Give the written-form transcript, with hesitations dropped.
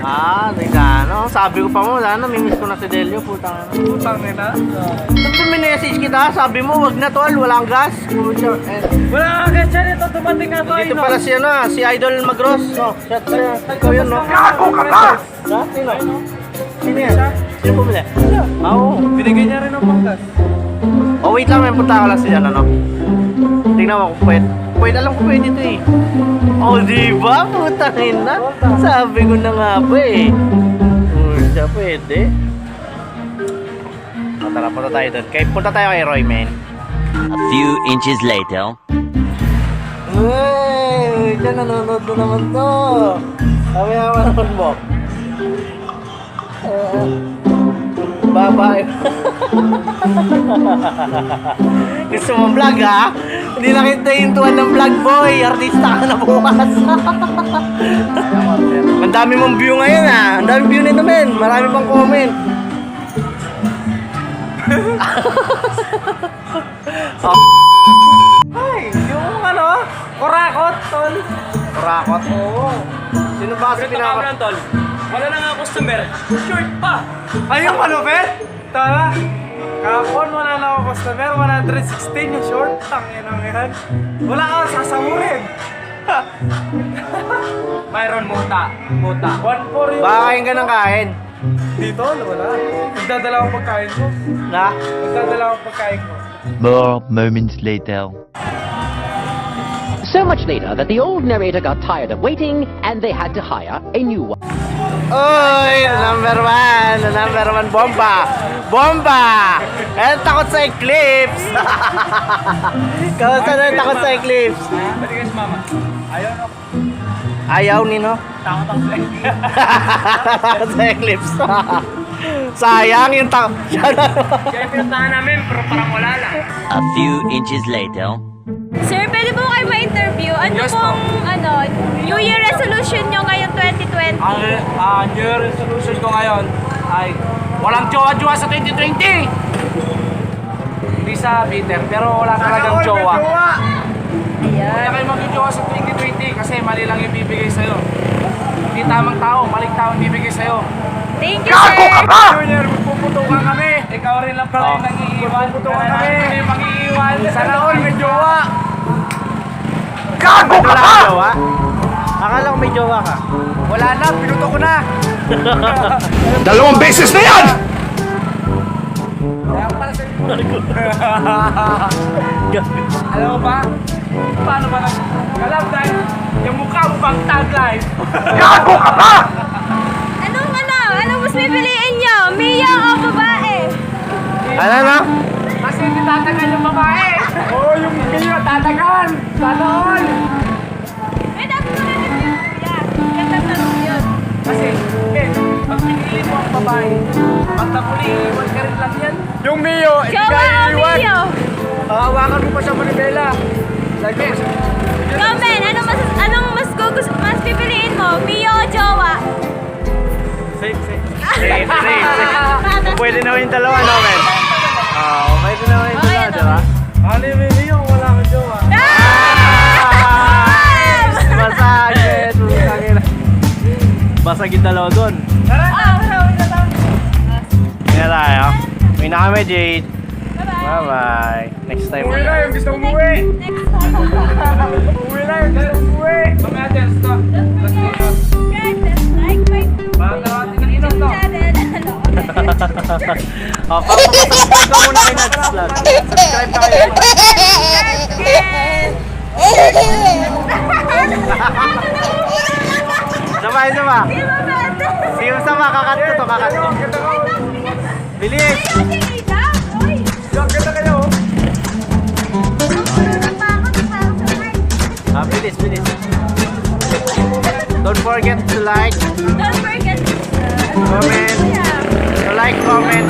Ano, sabi ko pa mo, namimiss ko na si Delio, putang ina. Putang ina. Tapos minessage kita, sabi mo, wag na tol, walang gas. Wala ka dyan, ito dumating ako. Dito pala si si Idol Magros. No, shot tayo. Ikaw yun, no? Gago ka ka! Sino? Sino yan? Sino bumili? Oo. Binigay niya rin ng panggas. Oh, wait lang, may punta ka lang siya, ano? Tingnan mo kung pwede. Alam ko pwede ito eh. Oh, diba? Putangin na. Sabi ko na nga ba eh. Siya pwede. Tara, punta tayo doon. Punta tayo kay Roy, man. A few inches later. Uy, dyan nanonood na naman to. Sabi nga manonood mo. Bye-bye. Gusto mo vlog ha? Hindi lang kita hintuan ng vlog boy. Artista ka na bukas. Ang dami mong view ngayon ha. Ang dami view nito men. Marami pang comment. Ay, yung ano, kurakot, tol. Kurakot? Oo. Sino ba kasi pinakot? Tol. Wala na nga customer. Short pa. Ay, yung malupit? Tara. Kapon, wala na ako customer. 116 yung short. Tangin ang yan. Wala ka sasamurin. Mayroon muta. 1-4 yung... Baka kain ka ng kain. Dito, wala. Nagdadala akong pagkain ko. Na? Nagdadala akong pagkain ko. More moments later. So much later that the old narrator got tired of waiting and they had to hire a new one. Oy, number one, bomba! Bomba! Eh, takot sa eclipse! Kamusta na takot sa eclipse? Pwede ka si mama. Ayaw na. Ayaw ni no? Takot ang flag. Takot sa eclipse. Sayang yung takot. Kaya pinuntahan namin, pero parang wala lang. A few inches later. Sir, pwede po kayo ma-interview? Ano Yes, pong New Year resolution nyo ngayon 2020? Ang New Year resolution ko ngayon ay walang jowa-jowa sa 2020! Hindi sa bitter, pero wala talagang jowa. Kaya Ayan. kayo mag-jowa sa 2020 kasi mali lang yung bibigay sa'yo. Hindi tamang tao, maling tao yung bibigay sa'yo. Thank you, sir! New Year, magpuputukan kami! Ikaw rin lang pala yung nag-iiwan. Magpuputukan kami! Kami mag-iiwan. Sana all may jowa! Gago ka ba? Jowa? Akala ko may jowa ka. Wala na, pinuto ko na! 2 beses na yan! Kaya para sa alam mo ba? Paano ba nag-galab dahil yung mukha mo bang tagline? Gago ka ba? Anong mas pipiliin nyo? Mia o babae? Ano na? Kasi hindi tatagal yung babae! Oo, yung kayo tatagal! Sana all! May dapat mo natin yun, kuya. Ganda tanong yun. Kasi, pag pinili mo ang babae, pag napuli, iiwan ka rin lang yan. Yung Mio, hindi Jowa ka o iiwan! Mio? Hawakan mo pa sa manibela. Lagi mo siya. Ikaw, Ben, anong mas pipiliin mo? Mio o jowa? Safe. Pwede naman yung dalawa, no, men? Pwede naman yung Okay, dalawa, diba? Ano yung Mio? Wala kang jowa. Masakit! Basag yung dalawa doon. Kaya tayo. Uwi na kami, Jade. Bye-bye. Next time. Uwi na yung gusto umuwi! Next time. Uwi na yung gusto umuwi! Mamaya dyan, stop. Let's go. Guys, like my Parang nakating ang inom to. channel. Papasubscribe ka muna kay Nads Vlog. Subscribe ka kayo. Sama. Sige mo sama, kakat ko to. Bilis! Ang ganda kayo! Bilis. Don't forget to like, Don't forget comment, to like, comment,